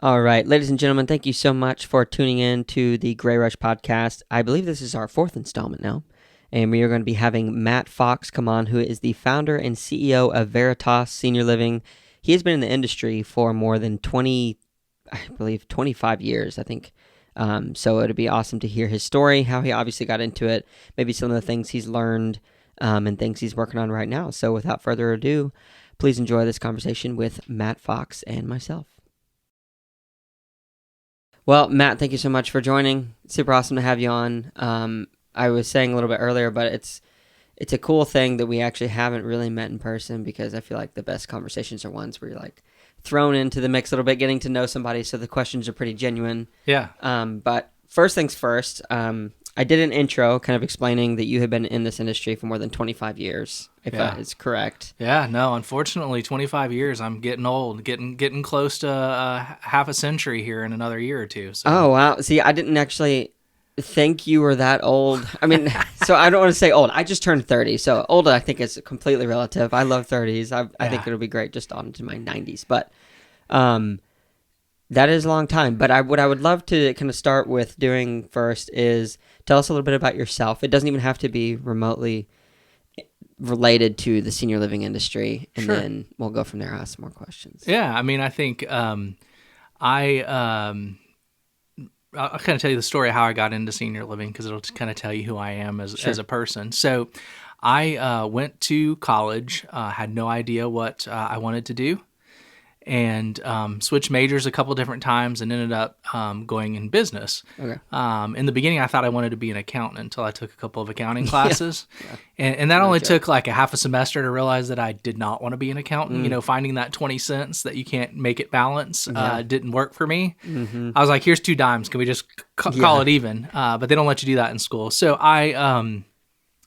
All right, ladies and gentlemen, thank you so much for tuning in to the Gray Rush podcast. I believe this is our fourth installment now, and we are going to be having Matt Fox come on, who is the founder and CEO of Veritas Senior Living. He has been in the industry for more than 25 years, I think. So it'd be awesome to hear his story, how he obviously got into it, maybe some of the things he's learned, and things he's working on right now. So without further ado, please enjoy this conversation with Matt Fox and myself. Well, Matt, thank you so much for joining. Super awesome to have you on. I was saying a little bit earlier, but it's a cool thing that we actually haven't really met in person, because I feel like the best conversations are ones where you're like thrown into the mix a little bit, getting to know somebody, so the questions are pretty genuine. Yeah. But first things first, I did an intro kind of explaining that you have been in this industry for more than 25 years, if that is correct. Yeah, no, unfortunately, 25 years. I'm getting old, getting close to half a century here in another year or two. So. Oh, wow. See, I didn't actually think you were that old. I mean, so I don't want to say old. I just turned 30, so old I think is completely relative. I love 30s. I think it'll be great just on to my 90s. But that is a long time. But what I would love to kind of start with doing first is tell us a little bit about yourself. It doesn't even have to be remotely related to the senior living industry, and Sure. then we'll go from there. I'll ask some more questions. Yeah, I mean, I think I'll kind of tell you the story of how I got into senior living, because it'll kind of tell you who I am as a person. So I went to college, had no idea what I wanted to do, and switched majors a couple different times and ended up going in business. Okay. In the beginning, I thought I wanted to be an accountant until I took a couple of accounting classes. Yeah. And that only took like a half a semester to realize that I did not want to be an accountant. Mm. Finding that 20 cents that you can't make it balance didn't work for me. Mm-hmm. I was like, here's $2. Can we just call it even? But they don't let you do that in school. So I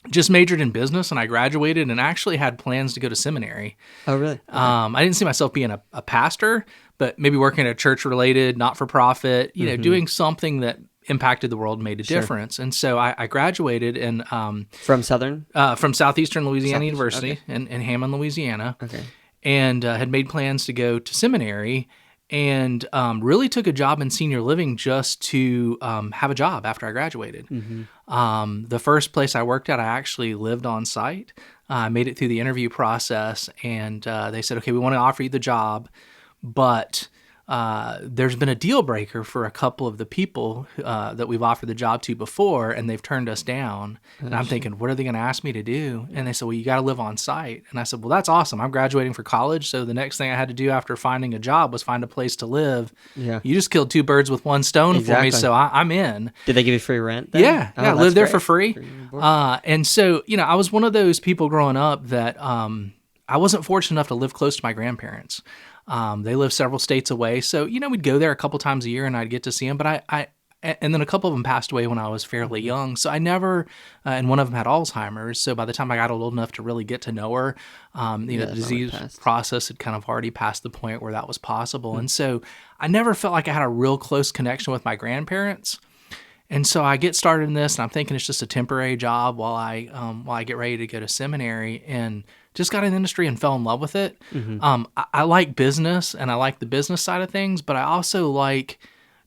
just majored in business, and I graduated and actually had plans to go to seminary. Oh, really? Okay. I didn't see myself being a pastor, but maybe working at a church-related, not-for-profit, doing something that impacted the world, made a difference. And so I graduated and From Southern? from Southeastern Louisiana Southeastern, University okay. in Hammond, Louisiana, Okay. and had made plans to go to seminary, and really took a job in senior living just to have a job after I graduated. Mm-hmm. The first place I worked at, I actually lived on site. I made it through the interview process, and they said, okay, we want to offer you the job, but there's been a deal breaker for a couple of the people that we've offered the job to before, and they've turned us down. And I'm thinking, what are they going to ask me to do? And they said, well, you got to live on site. And I said, well, that's awesome. I'm graduating for college, so the next thing I had to do after finding a job was find a place to live. Yeah. You just killed two birds with one stone for Exactly. me, so I'm in. Did they give you free rent then? Yeah, Oh, yeah, that's lived there great. for free. board. And so, I was one of those people growing up that I wasn't fortunate enough to live close to my grandparents. They live several states away, so we'd go there a couple times a year, and I'd get to see them. But and then a couple of them passed away when I was fairly young, so I never. And one of them had Alzheimer's, so by the time I got old enough to really get to know her, the that's already disease passed. process had kind of already passed the point where that was possible, and so I never felt like I had a real close connection with my grandparents. And so I get started in this, and I'm thinking it's just a temporary job while I get ready to go to seminary, and just got in the industry and fell in love with it. I like business, and I like the business side of things, but I also like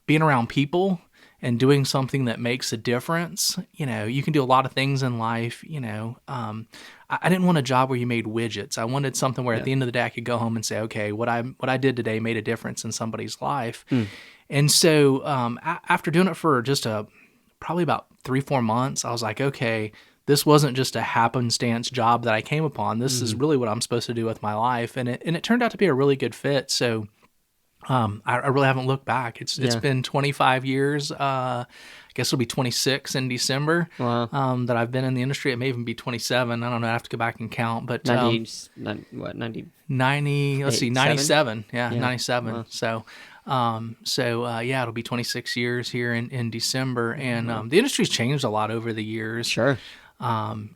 being around people and doing something that makes a difference. You can do a lot of things in life. I didn't want a job where you made widgets. I wanted something where at the end of the day I could go home and say, okay, what I did today made a difference in somebody's life. And so after doing it for just probably about 3-4 months, I was like, okay, this wasn't just a happenstance job that I came upon. This is really what I'm supposed to do with my life. And it turned out to be a really good fit. So I really haven't looked back. It's been 25 years. I guess it'll be 26 in December. Wow. That I've been in the industry. It may even be 27. I don't know. I have to go back and count. But 90? 90. Let's see, 97. Yeah, Yeah. 97. Wow. So it'll be 26 years here in December, and the industry's changed a lot over the years. Sure.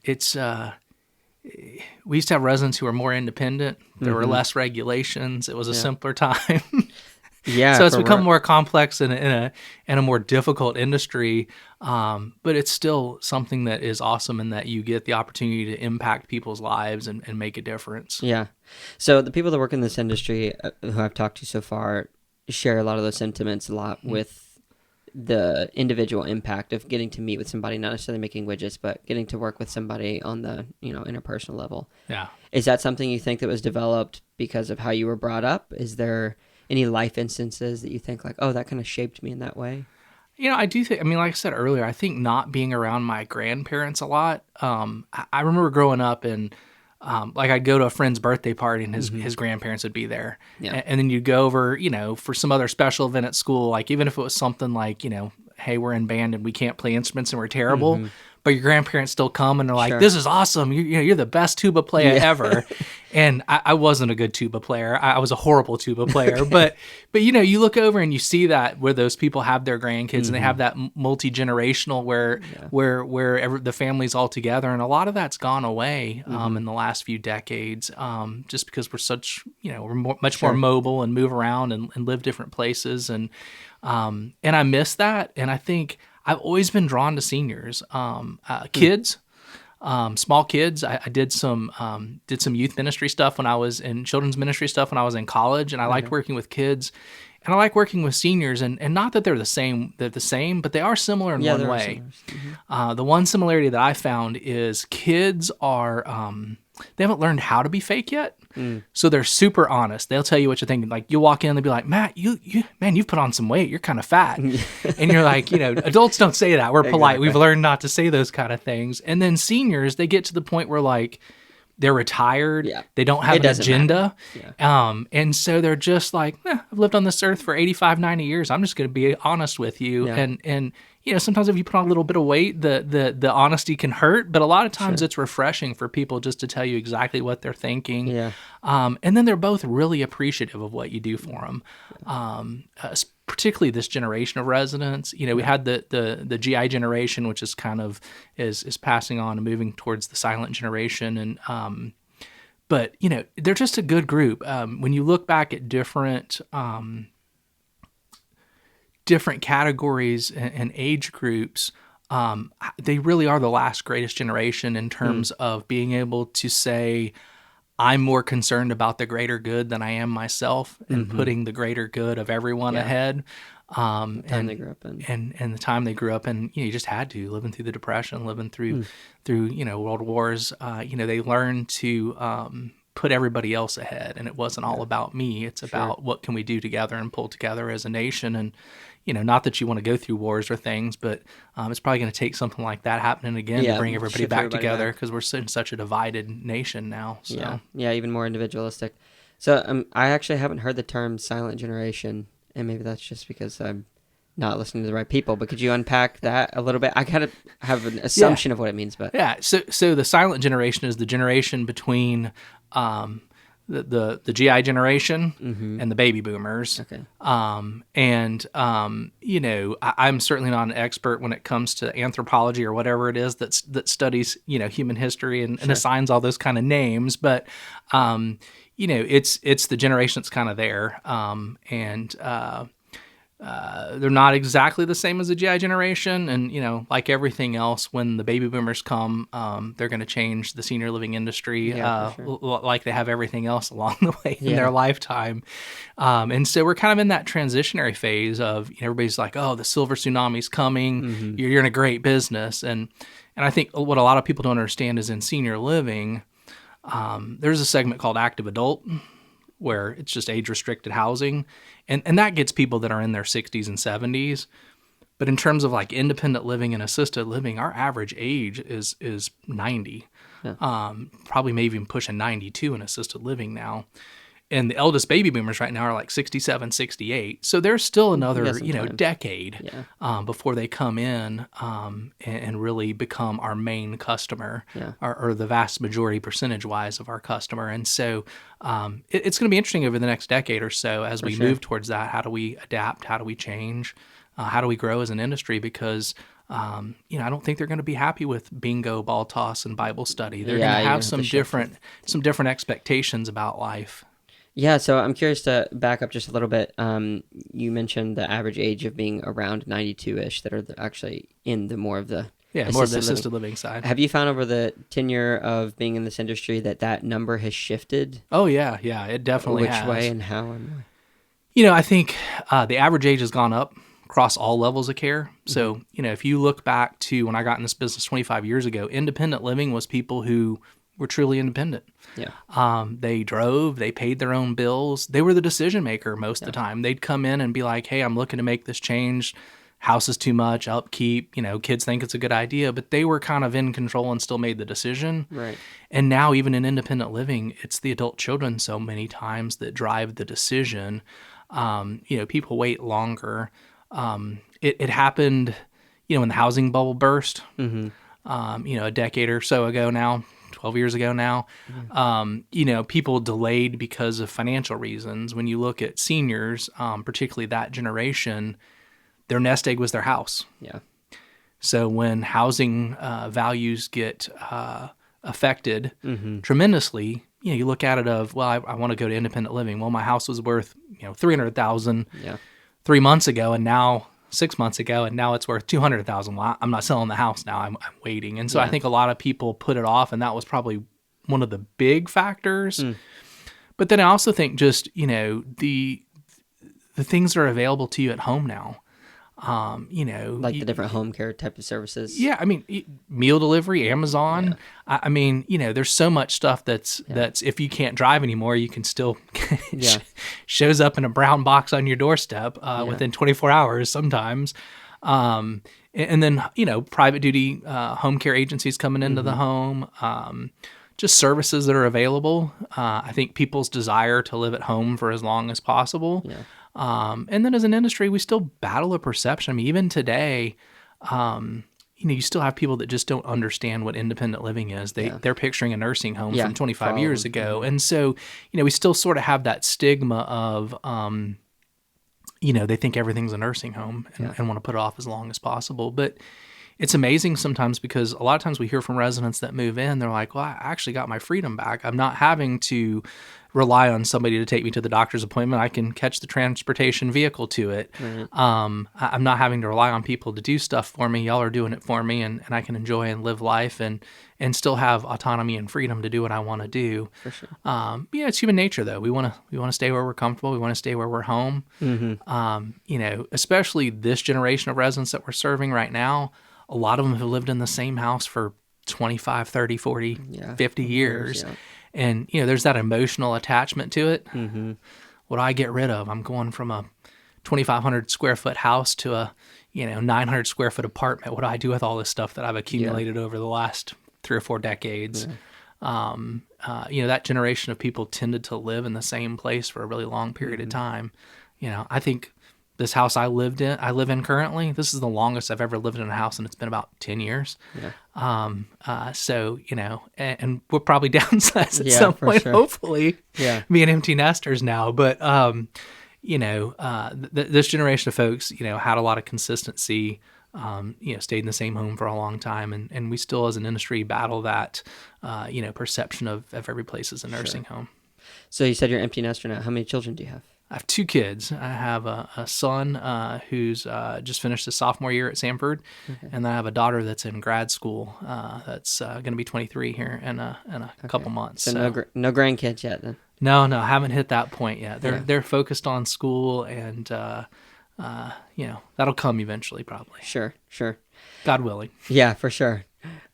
It's we used to have residents who were more independent. There were less regulations. It was a simpler time. Yeah. So it's for become work. more complex in a more difficult industry, but it's still something that is awesome in that you get the opportunity to impact people's lives and make a difference. Yeah. So the people that work in this industry who I've talked to so far, share a lot of those sentiments a lot with the individual impact of getting to meet with somebody, not necessarily making widgets, but getting to work with somebody on the, interpersonal level. Yeah. Is that something you think that was developed because of how you were brought up? Is there any life instances that you think like, oh, that kind of shaped me in that way? I do think, like I said earlier, I think not being around my grandparents a lot. I remember growing up and like I'd go to a friend's birthday party and his grandparents would be there. Yeah. And then you'd go over, for some other special event at school, like even if it was something like, hey, we're in band and we can't play instruments and we're terrible, but your grandparents still come and they're like, Sure. this is awesome. You're the best tuba player ever. And I wasn't a good tuba player. I was a horrible tuba player. But you look over and you see that where those people have their grandkids and they have that multi-generational where the family's all together. And a lot of that's gone away in the last few decades just because we're such, we're much more mobile and move around and live different places. And I miss that. And I think I've always been drawn to seniors, kids, small kids. I did some youth ministry stuff when I was in children's ministry stuff when I was in college, and I liked working with kids, and I like working with seniors. And not that they're the same, but they are similar in one way. The one similarity that I found is kids are they haven't learned how to be fake yet. So they're super honest. They'll tell you what you're thinking. Like you'll walk in and they'll be like, Matt, you've put on some weight. You're kind of fat. And you're like, adults don't say that. We're polite. We've learned not to say those kind of things. And then seniors, they get to the point where like they're retired. Yeah. They don't have an agenda. Yeah. And so they're just like, I've lived on this earth for 85, 90 years. I'm just going to be honest with you. Yeah. And sometimes if you put on a little bit of weight, the honesty can hurt, but a lot of times it's refreshing for people just to tell you exactly what they're thinking. Yeah. And then they're both really appreciative of what you do for them. Particularly this generation of residents. We had the GI generation, which is kind of is passing on and moving towards the silent generation. And but they're just a good group. When you look back at different categories and age groups, they really are the last greatest generation in terms of being able to say, I'm more concerned about the greater good than I am myself and putting the greater good of everyone ahead. The time they grew up in. And the time they grew up in, you just had to, living through the Depression, living through world wars, they learned to put everybody else ahead. And it wasn't all about me. It's about what can we do together and pull together as a nation. And, not that you want to go through wars or things, but it's probably going to take something like that happening again to bring everybody back together because we're in such a divided nation now. So. Yeah, even more individualistic. So I actually haven't heard the term silent generation, and maybe that's just because I'm not listening to the right people, but could you unpack that a little bit? I kind of have an assumption of what it means, but... Yeah, so the silent generation is the generation between... the GI generation and the baby boomers. Okay. I'm certainly not an expert when it comes to anthropology or whatever it is that studies, human history and assigns all those kind of names. But, it's the generation that's kind of there. They're not exactly the same as the GI generation. And, like everything else, when the baby boomers come, they're going to change the senior living industry like they have everything else along the way in their lifetime. And so we're kind of in that transitionary phase of everybody's like, oh, the silver tsunami's coming. You're in a great business. And I think what a lot of people don't understand is in senior living, there's a segment called active adult where it's just age-restricted housing. And that gets people that are in their 60s and 70s. But in terms of like independent living and assisted living, our average age is 90. Yeah. Probably maybe even pushing 92 in assisted living now. And the eldest baby boomers right now are like 67, 68. So there's still another, decade before they come in and really become our main customer or the vast majority percentage-wise of our customer. And so it's going to be interesting over the next decade or so as we move towards that. How do we adapt? How do we change? How do we grow as an industry? Because I don't think they're going to be happy with bingo, ball toss, and Bible study. They're going to have some different expectations about life. Yeah, so I'm curious to back up just a little bit. You mentioned the average age of being around 92-ish that are actually in the more of the assisted living side. Have you found over the tenure of being in this industry that number has shifted? Oh, yeah, it definitely Which has. way and how and why? I think the average age has gone up across all levels of care. So, if you look back to when I got in this business 25 years ago, independent living was people who were truly independent. Yeah. They drove, they paid their own bills. They were the decision maker most of the time. They'd come in and be like, hey, I'm looking to make this change. House is too much, upkeep, kids think it's a good idea, but they were kind of in control and still made the decision. Right. And now even in independent living, it's the adult children so many times that drive the decision. People wait longer. It happened, when the housing bubble burst, a decade or so ago now, 12 years ago now. People delayed because of financial reasons. When you look at seniors, particularly that generation, their nest egg was their house. Yeah. So when housing values get affected tremendously, you look at it of, well, I want to go to independent living. Well, my house was worth, $300,000 3 months ago, and now 6 months ago, and now it's worth $200,000. Well, I'm not selling the house now. I'm waiting. And so I think a lot of people put it off, and that was probably one of the big factors. But then I also think just, the things that are available to you at home now. Like the different home care type of services. Yeah, I mean, meal delivery, Amazon. Yeah. I mean, there's so much stuff that's if you can't drive anymore, you can still shows up in a brown box on your doorstep within 24 hours sometimes. And then private duty home care agencies coming into the home. Just services that are available. I think people's desire to live at home for as long as possible. Yeah. And then as an industry, we still battle a perception. I mean, even today, you still have people that just don't understand what independent living is. They're picturing a nursing home from 25 years ago. And so, we still sort of have that stigma of, they think everything's a nursing home and want to put it off as long as possible. But it's amazing sometimes because a lot of times we hear from residents that move in, they're like, well, I actually got my freedom back. I'm not having to rely on somebody to take me to the doctor's appointment. I can catch the transportation vehicle to it. Mm-hmm. I'm not having to rely on people to do stuff for me. Y'all are doing it for me, and I can enjoy and live life and still have autonomy and freedom to do what I want to do. For sure. It's human nature though. We want to stay where we're comfortable. We want to stay where we're home. Mm-hmm. Especially this generation of residents that we're serving right now, a lot of them have lived in the same house for 25, 30, 40, 50 years. And, there's that emotional attachment to it. Mm-hmm. What do I get rid of? I'm going from a 2,500 square foot house to a, 900 square foot apartment. What do I do with all this stuff that I've accumulated over the last 3 or 4 decades? Yeah. That generation of people tended to live in the same place for a really long period of time. I think this house I live in currently, this is the longest I've ever lived in a house, and it's been about 10 years. Yeah. So, and we'll probably downsize at some point, sure. Hopefully, being empty nesters now. But, this generation of folks, had a lot of consistency, stayed in the same home for a long time. And we still, as an industry, battle that, perception of every place as a nursing home. So you said you're empty nester now. How many children do you have? I have 2 kids. I have a son who's just finished his sophomore year at Samford, and then I have a daughter that's in grad school that's going to be 23 here in a couple months. So no grandkids yet then? No, haven't hit that point yet. They're focused on school, and that'll come eventually probably. Sure. God willing. Yeah, for sure.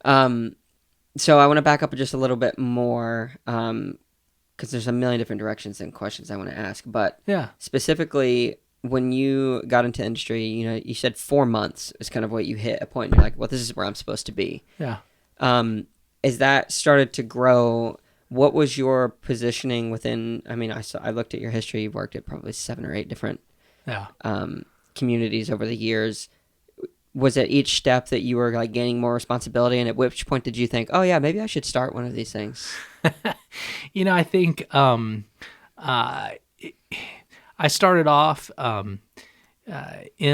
So I want to back up just a little bit more. Because there's a million different directions and questions I want to ask. But specifically, when you got into industry, you said 4 months is kind of what you hit a point. And you're like, well, this is where I'm supposed to be. Yeah. As that started to grow, what was your positioning within? I mean, I looked at your history. You've worked at probably 7 or 8 different communities over the years. Was it each step that you were like gaining more responsibility, and at which point did you think, oh yeah, maybe I should start one of these things? I think I started off in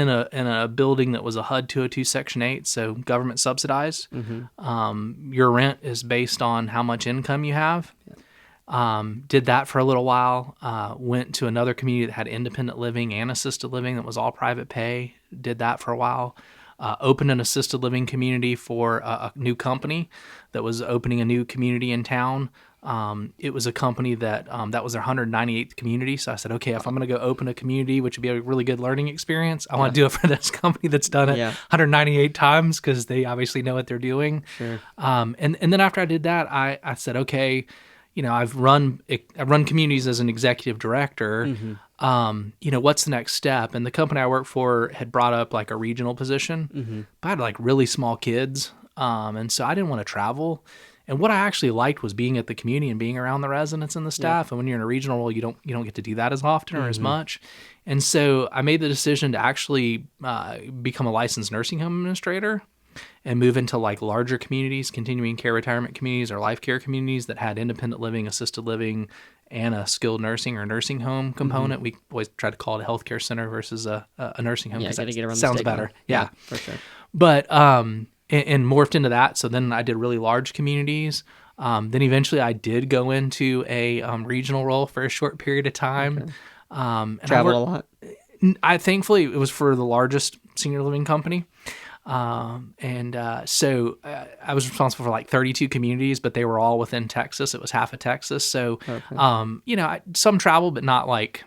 a building that was a HUD 202 Section 8, so government subsidized. Mm-hmm. Your rent is based on how much income you have. Did that for a little while. Went to another community that had independent living and assisted living that was all private pay. Did that for a while. opened an assisted living community for a new company that was opening a new community in town. It was a company that that was their 198th community. So I said, okay, if I'm going to go open a community, which would be a really good learning experience, I want to do it for this company that's done it 198 times because they obviously know what they're doing. Sure. And then after I did that, I said, okay, I've run communities as an executive director. What's the next step? And the company I worked for had brought up like a regional position, but I had like really small kids. And so I didn't want to travel. And what I actually liked was being at the community and being around the residents and the staff. And when you're in a regional role, you don't get to do that as often or as much. And so I made the decision to actually become a licensed nursing home administrator and move into like larger communities, continuing care retirement communities or life care communities that had independent living, assisted living, and a skilled nursing or nursing home component. We always try to call it a healthcare center versus a nursing home because that sounds better. Yeah, for sure. But and morphed into that. So then I did really large communities. Then eventually I did go into a regional role for a short period of time. Okay. Travel a lot? Thankfully, it was for the largest senior living company. So I was responsible for like 32 communities, but they were all within Texas. It was half of Texas. So, some travel, but not like,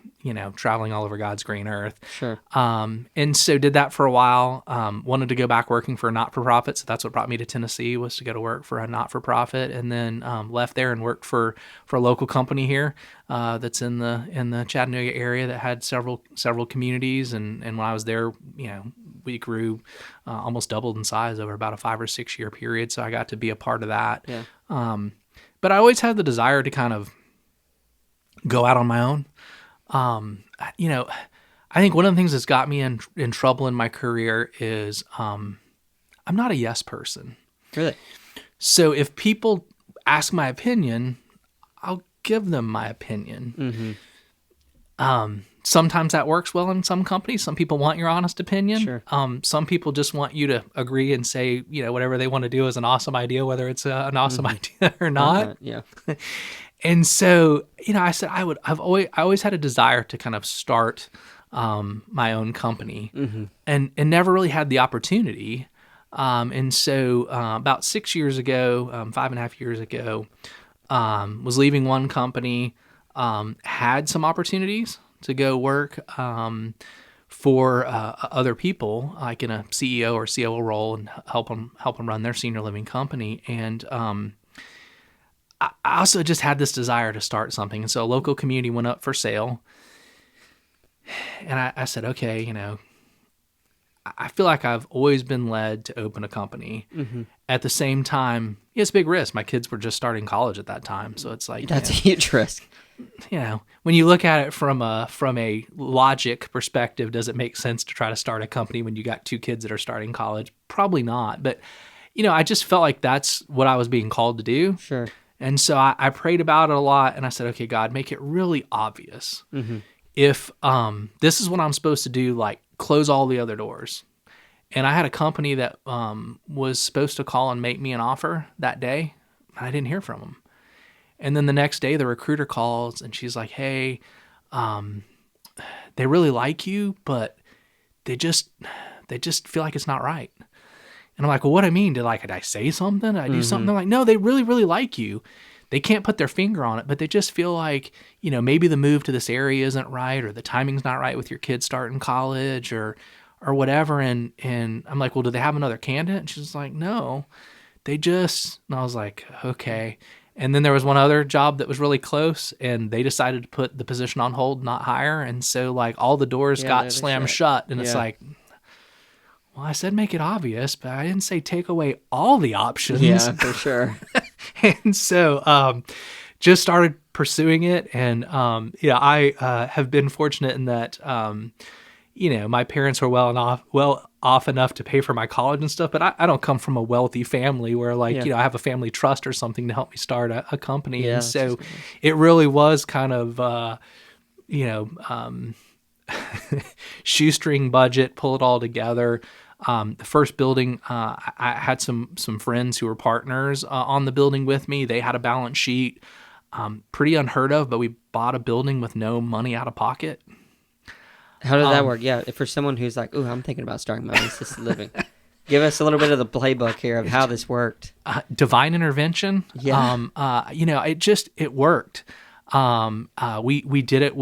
traveling all over God's green earth. Sure. And so did that for a while, wanted to go back working for a not-for-profit. So that's what brought me to Tennessee, was to go to work for a not-for-profit, and then, left there and worked for a local company here, that's in the Chattanooga area that had several communities. And when I was there, we grew, almost doubled in size over about a 5 or 6 year period. So I got to be a part of that. Yeah. But I always had the desire to kind of go out on my own. I think one of the things that's got me in trouble in my career is, I'm not a yes person. Really? So if people ask my opinion, I'll give them my opinion. Sometimes that works well in some companies. Some people want your honest opinion. Sure. Some people just want you to agree and say, whatever they want to do is an awesome idea, whether it's an awesome idea or not. Yeah. And so, I said I always had a desire to kind of start my own company, and never really had the opportunity. And so about 6 years ago, 5.5 years ago, was leaving one company, had some opportunities to go work for other people, like in a CEO or COO role, and help them run their senior living company. And I also just had this desire to start something. And so a local community went up for sale. And I said, okay, I feel like I've always been led to open a company. At the same time, it's a big risk. My kids were just starting college at that time. So it's like, that's a huge risk. When you look at it from a logic perspective, does it make sense to try to start a company when you got 2 kids that are starting college? Probably not. But, I just felt like that's what I was being called to do. Sure. And so I prayed about it a lot, and I said, okay, God, make it really obvious. If this is what I'm supposed to do, like close all the other doors. And I had a company that was supposed to call and make me an offer that day, and I didn't hear from them. And then the next day, the recruiter calls, and she's like, hey, they really like you, but they just feel like it's not right. And I'm like, well, what do I mean? Did I say something? Did I do something? They're like, no, they really, really like you. They can't put their finger on it, but they just feel like, maybe the move to this area isn't right, or the timing's not right with your kids starting college or whatever. And I'm like, well, do they have another candidate? And she's like, no, and I was like, okay. And then there was one other job that was really close, and they decided to put the position on hold, not hire. And so like all the doors got slammed shut. And it's like, well, I said make it obvious, but I didn't say take away all the options. Yeah, for sure. And so just started pursuing it. And I have been fortunate in that, my parents were well off enough to pay for my college and stuff, but I don't come from a wealthy family where I have a family trust or something to help me start a company. And so it really was kind of, shoestring budget, pull it all together. The first building, I had some friends who were partners on the building with me. They had a balance sheet, pretty unheard of, but we bought a building with no money out of pocket. How did that work? Yeah, for someone who's like, "Ooh, I'm thinking about starting my own assisted living." Give us a little bit of the playbook here of how this worked. Divine intervention. Yeah. It worked. We did it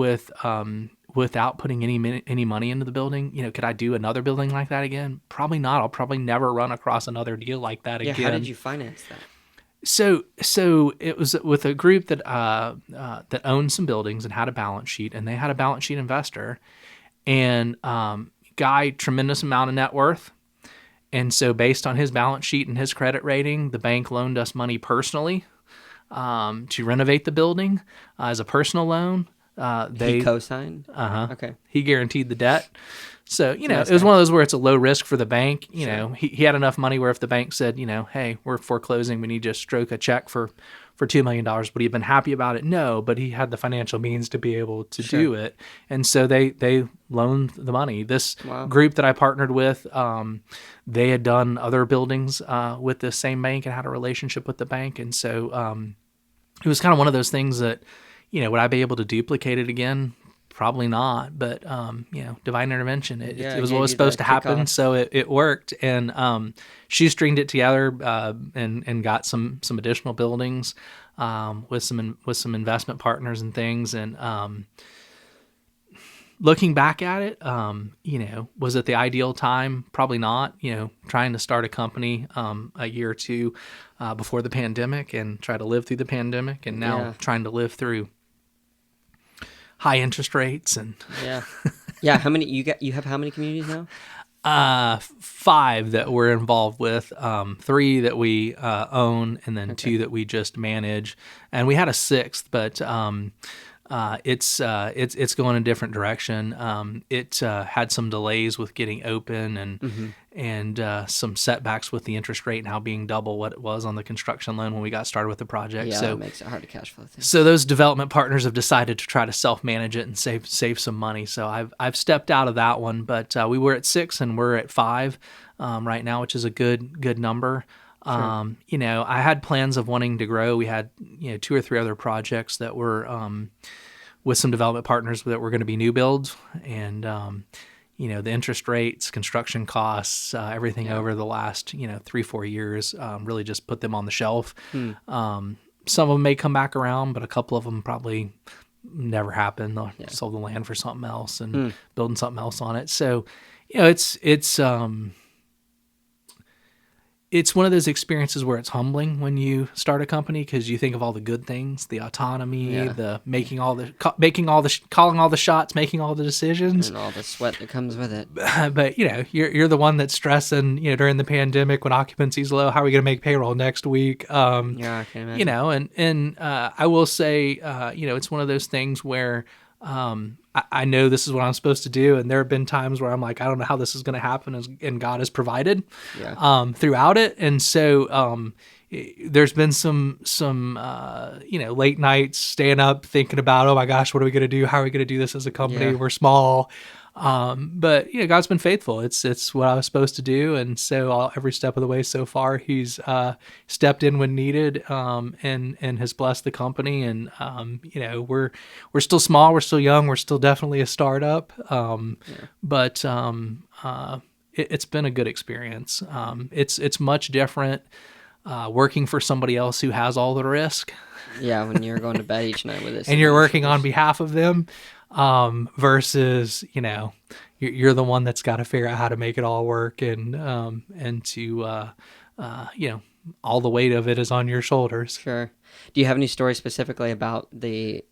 without putting any money into the building. Could I do another building like that again? Probably not. I'll probably never run across another deal like that Yeah. again. How did you finance that? So it was with a group that owned some buildings and had a balance sheet, and they had a balance sheet investor, and guy, tremendous amount of net worth. And so based on his balance sheet and his credit rating, the bank loaned us money personally to renovate the building as a personal loan. He co-signed? Uh-huh. Okay. He guaranteed the debt. So, Nice it was guy. one of those where it's a low risk for the bank. Sure. He had enough money where if the bank said, hey, we're foreclosing, we need to stroke a check for $2 million. Would he have been happy about it? No, but he had the financial means to be able to do it. And so they loaned the money. This group that I partnered with, they had done other buildings with this same bank and had a relationship with the bank. And so it was kind of one of those things that, would I be able to duplicate it again? Probably not, but divine intervention. It was what was supposed to happen, so it worked. And shoestringed it together and got some additional buildings with some investment partners and things. And looking back at it, was it the ideal time? Probably not. Trying to start a company a year or two before the pandemic and try to live through the pandemic, and now trying to live through high interest rates and How many you have? How many communities now? 5 that we're involved with, 3 that we own, and then 2 that we just manage, and we had a 6th, but it's going a different direction. It had some delays with getting open and some setbacks with the interest rate now being double what it was on the construction loan when we got started with the project. Yeah, so that makes it hard to cash flow things. So those development partners have decided to try to self-manage it and save some money. So I've stepped out of that one, but we were at 6 and we're at 5 right now, which is a good number. Sure. I had plans of wanting to grow. We had 2 or 3 other projects that were with some development partners that were going to be new builds, and the interest rates, construction costs, everything over the last 3-4 years really just put them on the shelf. Some of them may come back around, but a couple of them probably never happen. They'll sold the land for something else and building something else on it. So it's one of those experiences where it's humbling when you start a company, because you think of all the good things, the autonomy, the calling all the shots, making all the decisions, and all the sweat that comes with it. But you're the one that's stressing, during the pandemic when occupancy's low, how are we going to make payroll next week? I can imagine. And I will say, it's one of those things where I know this is what I'm supposed to do, and there have been times where I'm like, I don't know how this is going to happen, and God has provided throughout it. And so there's been some late nights staying up thinking about, oh my gosh, what are we going to do? How are we going to do this as a company? We're small. But God's been faithful. It's what I was supposed to do, and so every step of the way so far, He's stepped in when needed, and has blessed the company. And we're still small, we're still young, we're still definitely a startup. But it's been a good experience. It's much different working for somebody else who has all the risk. Yeah, when you're going to bed each night with this, and you're working on behalf of them. Versus, you're the one that's got to figure out how to make it all work, and to, all the weight of it is on your shoulders. Sure. Do you have any stories specifically about the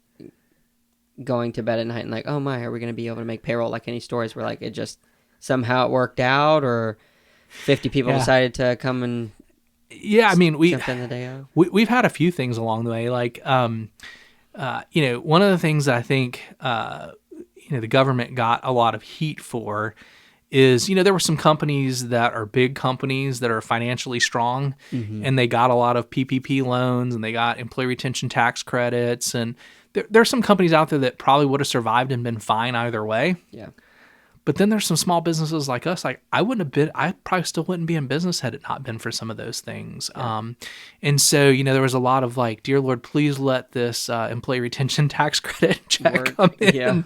going to bed at night and like, oh my, are we going to be able to make payroll? Like any stories where like it just somehow it worked out, or 50 people decided to come and jump in the day of? We've had a few things along the way, like, one of the things that I think, the government got a lot of heat for is, there were some companies that are big companies that are financially strong, and they got a lot of PPP loans, and they got employee retention tax credits. And there's some companies out there that probably would have survived and been fine either way. Yeah. But then there's some small businesses like us. Like I probably still wouldn't be in business had it not been for some of those things. Yeah. And so, there was a lot of like, dear Lord, please let this employee retention tax credit check come in. Yeah.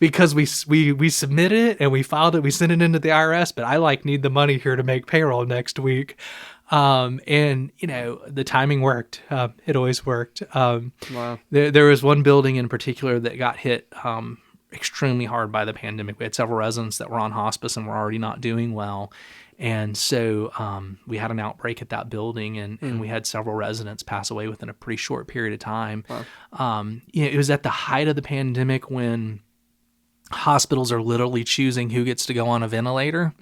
because we submitted it and we filed it, we sent it into the IRS, but I need the money here to make payroll next week. And the timing worked. It always worked. Wow. There was one building in particular that got hit extremely hard by the pandemic. We had several residents that were on hospice and were already not doing well. And so we had an outbreak at that building, and we had several residents pass away within a pretty short period of time. Wow. It was at the height of the pandemic when hospitals are literally choosing who gets to go on a ventilator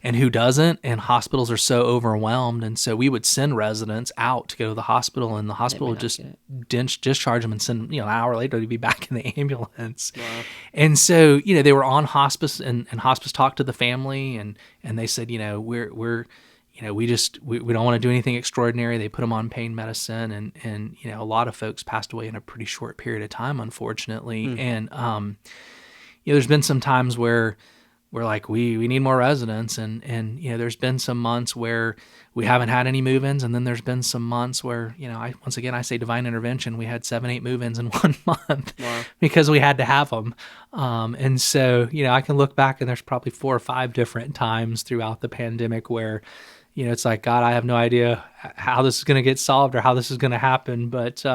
and who doesn't, and hospitals are so overwhelmed. And so we would send residents out to go to the hospital, and the hospital would just discharge them and send, an hour later to be back in the ambulance. Wow. And so, they were on hospice, and hospice talked to the family, and they said, we don't want to do anything extraordinary. They put them on pain medicine, and a lot of folks passed away in a pretty short period of time, unfortunately. And there's been some times where we're like, we need more residents, and there's been some months where we haven't had any move-ins, and then there's been some months where I say divine intervention. We had 7-8 move-ins in 1 month. Wow. Because we had to have them, and so I can look back and there's probably 4 or 5 different times throughout the pandemic where it's like, God, I have no idea how this is going to get solved or how this is going to happen, but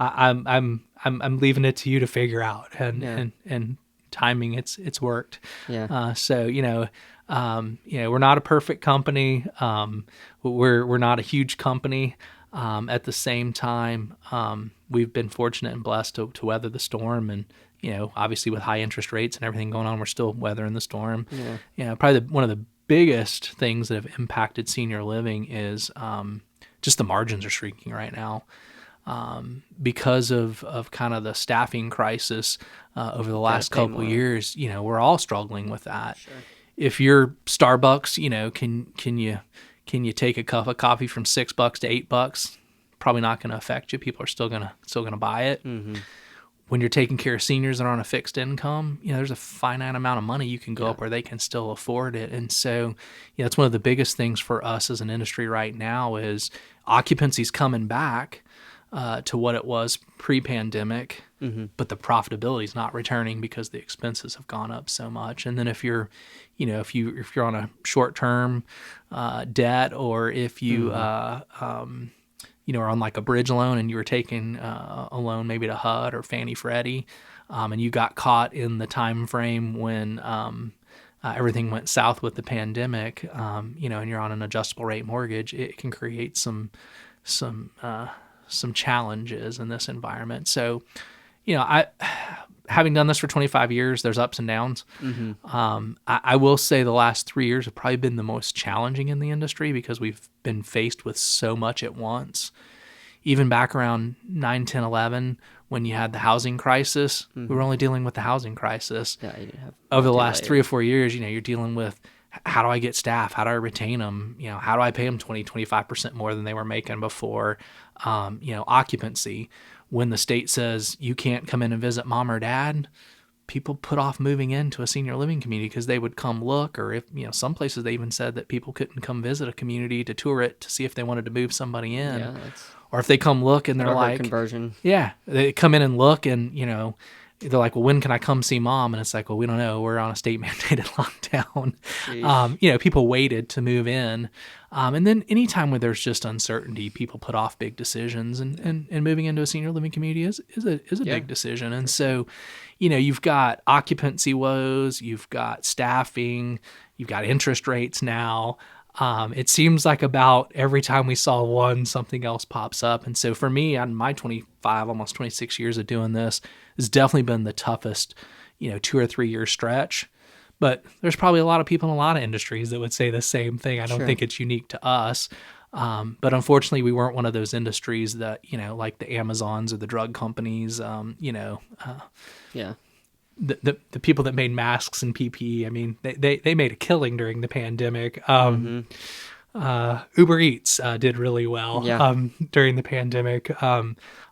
I'm leaving it to you to figure out, and timing, it's worked. Yeah. So we're not a perfect company. We're not a huge company. At the same time, we've been fortunate and blessed to weather the storm, and obviously with high interest rates and everything going on, we're still weathering the storm. Yeah. Probably one of the biggest things that have impacted senior living is just the margins are shrinking right now. Because of kind of the staffing crisis over the last couple of years, we're all struggling with that. Sure. If you're Starbucks, can you take a cup of coffee from $6 to $8? Probably not going to affect you. People are still gonna buy it. Mm-hmm. When you're taking care of seniors that are on a fixed income, there's a finite amount of money you can go up where they can still afford it. And so, it's one of the biggest things for us as an industry right now is occupancy's coming back to what it was pre-pandemic, but the profitability is not returning because the expenses have gone up so much. And then if you're, if you're on a short-term debt, or if you are on like a bridge loan and you were taking a loan maybe to HUD or Fannie Freddie, and you got caught in the time frame when everything went south with the pandemic, and you're on an adjustable rate mortgage, it can create some challenges in this environment. So, having done this for 25 years, there's ups and downs. I will say the last 3 years have probably been the most challenging in the industry because we've been faced with so much at once. Even back around 9, 10, 11, when you had the housing crisis, we were only dealing with the housing crisis. Yeah, you didn't have over the last 3 or 4 years, you're dealing with how do I get staff? How do I retain them? How do I pay them 20, 25% more than they were making before? Occupancy. When the state says you can't come in and visit mom or dad, people put off moving into a senior living community because they would come look, or if, some places they even said that people couldn't come visit a community to tour it to see if they wanted to move somebody in. Yeah, or if they come look and they're like, conversion. Yeah, they come in and look and, they're like, well, when can I come see mom? And it's like, well, we don't know. We're on a state mandated lockdown. People waited to move in. And then anytime where there's just uncertainty, people put off big decisions, and moving into a senior living community is a big decision. And so, you've got occupancy woes, you've got staffing, you've got interest rates now. It seems like about every time we saw one, something else pops up. And so for me, on my 25, almost 26 years of doing this, it's definitely been the toughest, 2 or 3 year stretch. But there's probably a lot of people in a lot of industries that would say the same thing. I don't think it's unique to us. But unfortunately, we weren't one of those industries that, like the Amazons or the drug companies, The people that made masks and PPE, I mean, they made a killing during the pandemic. Uber Eats did really well during the pandemic.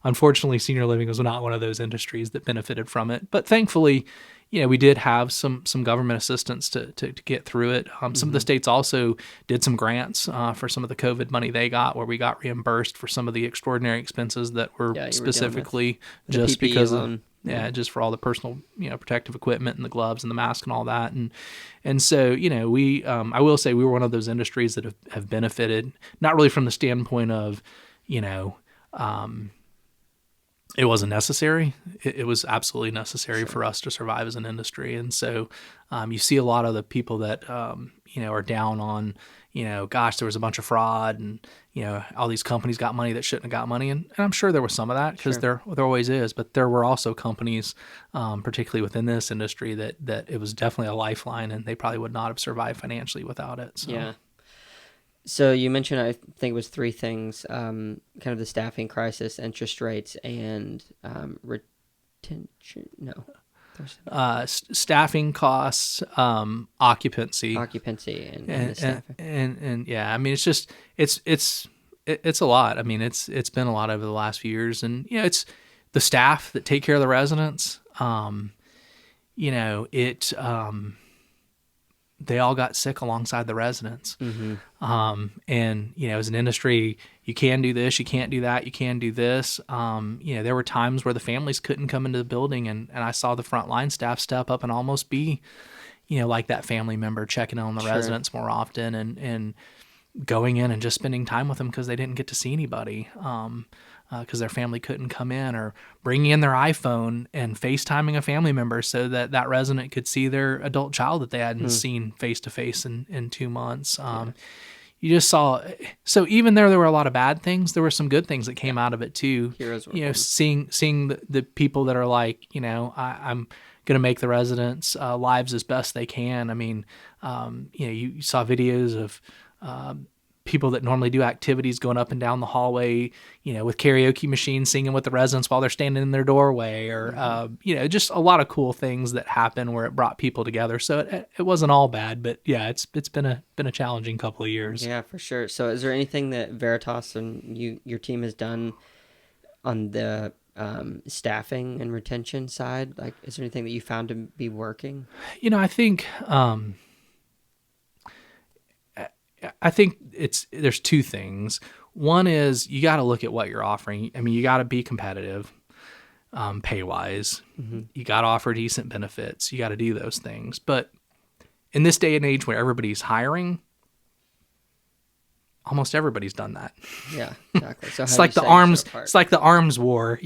Unfortunately, senior living was not one of those industries that benefited from it. But thankfully, we did have some government assistance to get through it. Some of the states also did some grants for some of the COVID money they got, where we got reimbursed for some of the extraordinary expenses that were specifically just because of Yeah, just for all the personal, protective equipment and the gloves and the mask and all that. And so, we, I will say we were one of those industries that have benefited, not really from the standpoint of, it wasn't necessary. It was absolutely necessary for us to survive as an industry. And so you see a lot of the people that, are down on, gosh, there was a bunch of fraud and, all these companies got money that shouldn't have got money. And I'm sure there was some of that because there always is. But there were also companies, particularly within this industry, that it was definitely a lifeline and they probably would not have survived financially without it. So. Yeah. So you mentioned, I think it was three things, kind of the staffing crisis, interest rates, and retention. No. Staffing costs, occupancy, and the staffing. And yeah, I mean, it's just, it's a lot. I mean, it's been a lot over the last few years, and, it's the staff that take care of the residents. They all got sick alongside the residents. Mm-hmm. And, as an industry, you can do this, you can't do that, you can do this. There were times where the families couldn't come into the building and I saw the frontline staff step up and almost be, like that family member checking in on the residents more often and going in and just spending time with them because they didn't get to see anybody. Because their family couldn't come in, or bringing in their iPhone and FaceTiming a family member so that resident could see their adult child that they hadn't seen face to face in 2 months. You just saw, so even there were a lot of bad things, there were some good things that came out of it too. Heroes were seeing the people that are like, I'm going to make the residents' lives as best they can. I mean, you saw videos of people that normally do activities going up and down the hallway, with karaoke machines singing with the residents while they're standing in their doorway, or, just a lot of cool things that happen where it brought people together. So it wasn't all bad, but yeah, it's been a challenging couple of years. Yeah, for sure. So is there anything that Veritas and your team has done on the staffing and retention side? Like, is there anything that you found to be working? I think there's two things. One is you got to look at what you're offering. I mean, you got to be competitive, pay wise. Mm-hmm. You got to offer decent benefits. You got to do those things. But in this day and age where everybody's hiring, almost everybody's done that. Yeah, exactly. So it's like the arms war,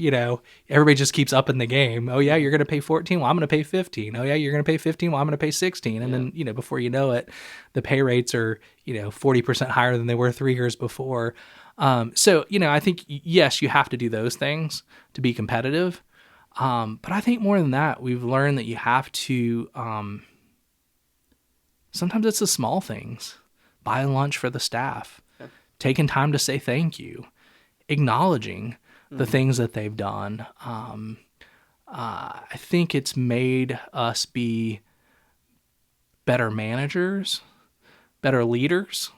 everybody just keeps upping the game. Oh yeah, you're going to pay 14. Well, I'm going to pay 15. Oh yeah, you're going to pay 15. Well, I'm going to pay 16. And then, before you know it, the pay rates are, 40% higher than they were 3 years before. So, I think, yes, you have to do those things to be competitive. But I think more than that, we've learned that you have to, sometimes it's the small things, buying lunch for the staff, taking time to say thank you, acknowledging the things that they've done. I think it's made us be better managers, better leaders,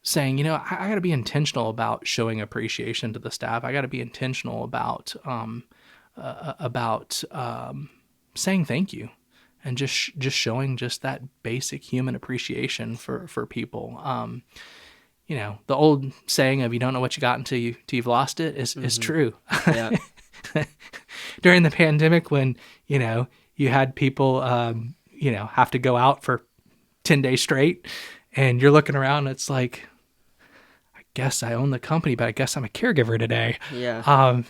saying, I got to be intentional about showing appreciation to the staff. I got to be intentional about saying thank you. And just showing just that basic human appreciation for people. The old saying of you don't know what you got until you've lost it is true. Yeah. During the pandemic when, you had people, have to go out for 10 days straight and you're looking around, it's like, I guess I own the company, but I guess I'm a caregiver today. Yeah.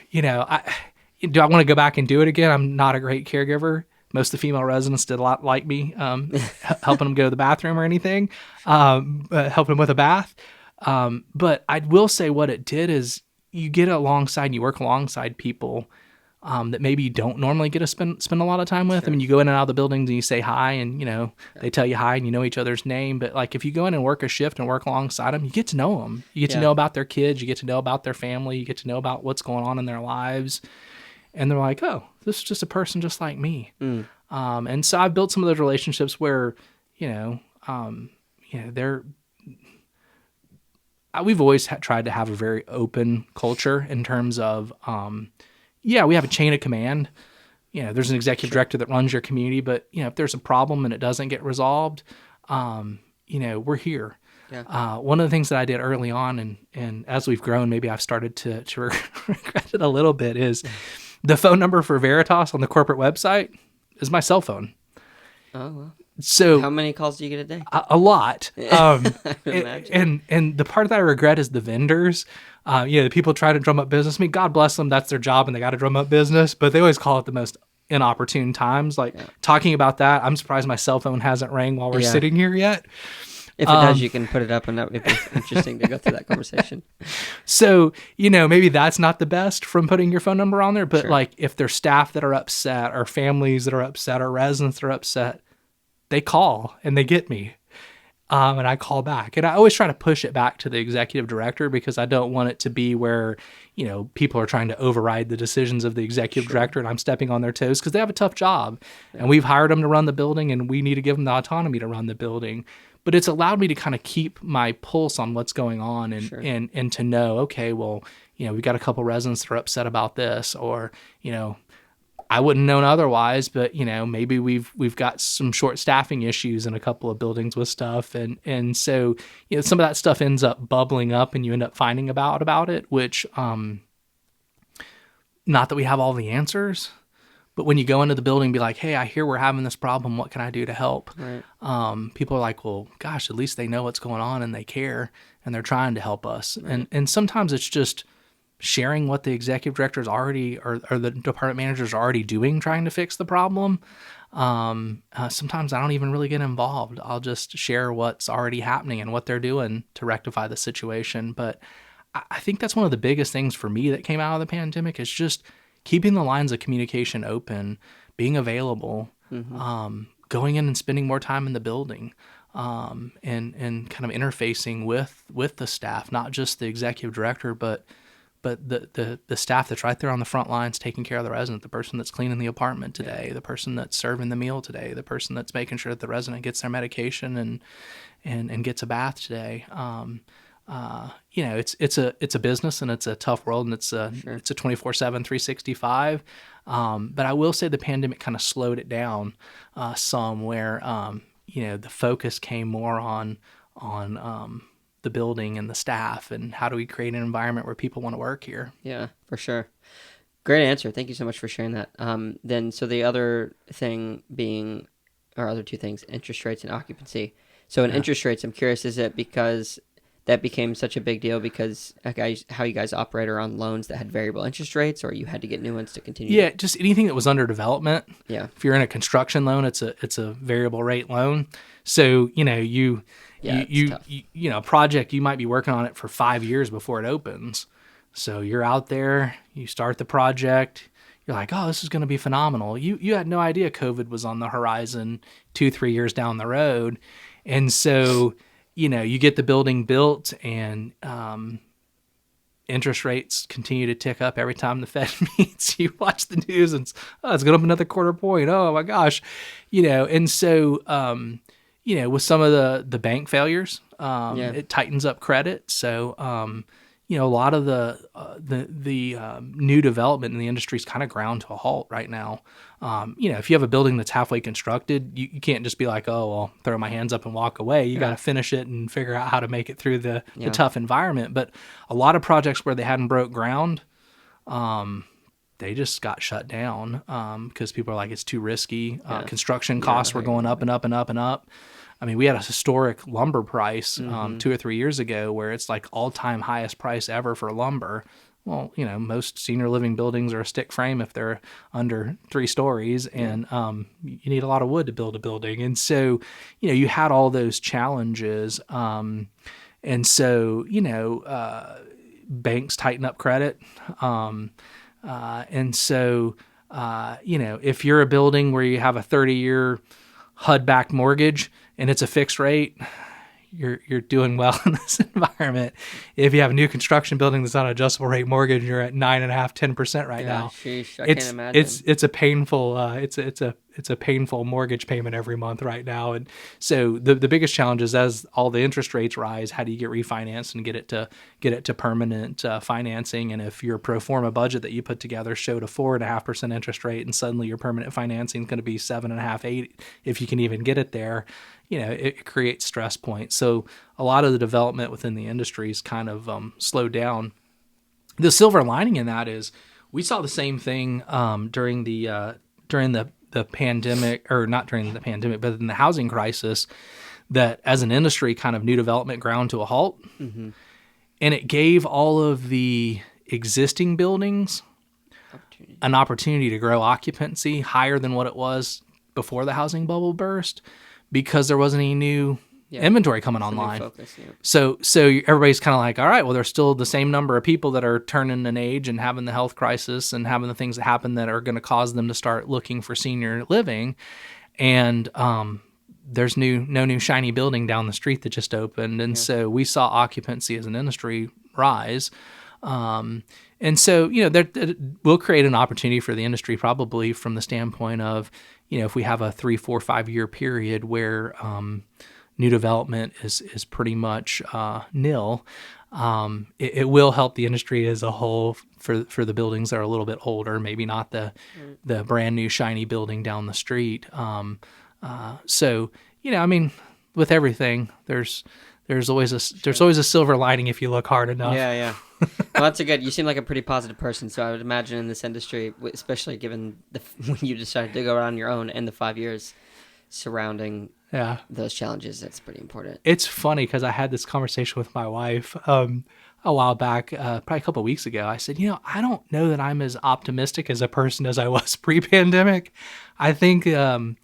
Do I want to go back and do it again? I'm not a great caregiver. Most of the female residents did a lot like me, helping them go to the bathroom or anything, helping them with a bath. But I will say what it did is you work alongside people that maybe you don't normally get to spend a lot of time with. Sure. I mean, you go in and out of the buildings and you say hi and, they tell you hi and you know each other's name. But like if you go in and work a shift and work alongside them, you get to know them. You get to know about their kids. You get to know about their family. You get to know about what's going on in their lives. And they're like, oh, this is just a person just like me. And so I've built some of those relationships where, we've always tried to have a very open culture in terms of, we have a chain of command. There's an executive director that runs your community, but, if there's a problem and it doesn't get resolved, we're here. Yeah. One of the things that I did early on, and as we've grown, maybe I've started to regret it a little bit, is The phone number for Veritas on the corporate website is my cell phone. Oh, well. So How many calls do you get a day? a lot. I would imagine. And the part that I regret is the vendors. The people try to drum up business. I mean, God bless them. That's their job and they got to drum up business, but they always call it the most inopportune times. Like talking about that, I'm surprised my cell phone hasn't rang while we're sitting here yet. If it does, you can put it up, and that would be interesting to go through that conversation. So, maybe that's not the best from putting your phone number on there, but like if there's staff that are upset or families that are upset or residents that are upset, they call and they get me. And I call back. And I always try to push it back to the executive director because I don't want it to be where, people are trying to override the decisions of the executive director and I'm stepping on their toes because they have a tough job. Yeah. And we've hired them to run the building and we need to give them the autonomy to run the building. But it's allowed me to kind of keep my pulse on what's going on and to know, okay, well, we've got a couple residents that are upset about this or, I wouldn't known otherwise, but maybe we've got some short staffing issues in a couple of buildings with stuff, and so some of that stuff ends up bubbling up, and you end up finding about it. Which, not that we have all the answers, but when you go into the building, and be like, hey, I hear we're having this problem. What can I do to help? Right. People are like, well, gosh, at least they know what's going on and they care and they're trying to help us. Right. And sometimes it's just sharing what the executive directors already or the department managers are already doing, trying to fix the problem. Sometimes I don't even really get involved. I'll just share what's already happening and what they're doing to rectify the situation. But I think that's one of the biggest things for me that came out of the pandemic is just keeping the lines of communication open, being available, going in and spending more time in the building. And kind of interfacing with the staff, not just the executive director, but the staff that's right there on the front lines taking care of the resident, the person that's cleaning the apartment today, the person that's serving the meal today, the person that's making sure that the resident gets their medication and gets a bath today. It's a business and it's a tough world and it's a 24/7, 365. But I will say the pandemic kind of slowed it down some where, the focus came more on the building and the staff and how do we create an environment where people want to work here. Yeah, for sure. Great answer. Thank you so much for sharing that. Then, so the other thing being, or other two things, interest rates and occupancy. So in interest rates, I'm curious, is it because that became such a big deal because how you guys operate are on loans that had variable interest rates, or you had to get new ones to continue? Yeah, just anything that was under development. Yeah. If you're in a construction loan, it's a variable rate loan. So, a project, you might be working on it for 5 years before it opens. So you're out there, you start the project, you're like, oh, this is going to be phenomenal. You had no idea COVID was on the horizon 2-3 years down the road. And so, you get the building built and interest rates continue to tick up every time the Fed meets. You watch the news and it's going up another quarter point. Oh my gosh. And so, with some of the bank failures, it tightens up credit. So, a lot of the new development in the industry is kind of ground to a halt right now. If you have a building that's halfway constructed, you can't just be like, oh, well, throw my hands up and walk away. You got to finish it and figure out how to make it through the tough environment. But a lot of projects where they hadn't broke ground, they just got shut down because people are like, it's too risky. Construction costs were going up and up and up and up. I mean, we had a historic lumber price 2 or 3 years ago where it's like all-time highest price ever for lumber. Well, most senior living buildings are a stick frame if they're under 3 stories, and you need a lot of wood to build a building. And so, you had all those challenges. And so, banks tighten up credit. And so, if you're a building where you have a 30-year HUD-backed mortgage and it's a fixed rate, you're doing well in this environment. If you have a new construction building that's on an adjustable rate mortgage, you're at 9.5%, 10% right now. Sheesh, I can't imagine. It's a painful it's a painful mortgage payment every month right now. And so the biggest challenge is as all the interest rates rise, how do you get refinanced and get it to permanent financing? And if your pro forma budget that you put together showed a 4.5% interest rate, and suddenly your permanent financing is going to be 7.5, 8, if you can even get it there, it creates stress points. So a lot of the development within the industry is kind of slowed down. The silver lining in that is We saw the same thing during the pandemic, or not during the pandemic, but in the housing crisis, that as an industry, kind of new development ground to a halt. Mm-hmm. And it gave all of the existing buildings an opportunity to grow occupancy higher than what it was before the housing bubble burst, because there wasn't any new inventory coming online. Focus, yeah. So everybody's kind of like, all right, well, there's still the same number of people that are turning an age and having the health crisis and having the things that happen that are going to cause them to start looking for senior living. And there's no new shiny building down the street that just opened. And so we saw occupancy as an industry rise. And so, we'll create an opportunity for the industry, probably from the standpoint of, if we have a 3, 4, 5 year period where new development is pretty much nil, it will help the industry as a whole for the buildings that are a little bit older, maybe not the brand new shiny building down the street. So, with everything, there's always a silver lining if you look hard enough. Yeah. Well, that's you seem like a pretty positive person, so I would imagine in this industry, especially given when you decided to go on your own and the 5 years surrounding those challenges, that's pretty important. It's funny because I had this conversation with my wife a while back, probably a couple of weeks ago. I said, I don't know that I'm as optimistic as a person as I was pre-pandemic. I think the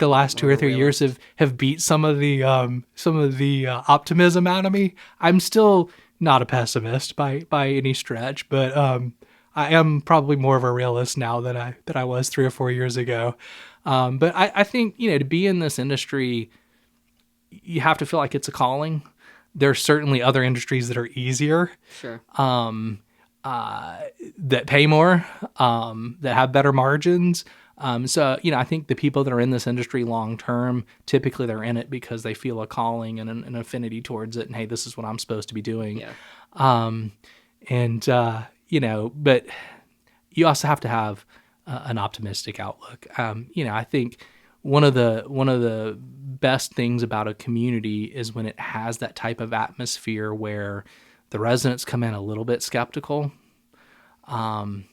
last 2 or 3 years have beat some of the optimism out of me. I'm still not a pessimist by any stretch, but I am probably more of a realist now than I was 3 or 4 years ago. But I think, to be in this industry, you have to feel like it's a calling. There's certainly other industries that are easier. Sure. That pay more, that have better margins. So, I think the people that are in this industry long term, typically they're in it because they feel a calling and an affinity towards it. And, hey, this is what I'm supposed to be doing. Yeah. But you also have to have an optimistic outlook. I think one of the best things about a community is when it has that type of atmosphere where the residents come in a little bit skeptical. And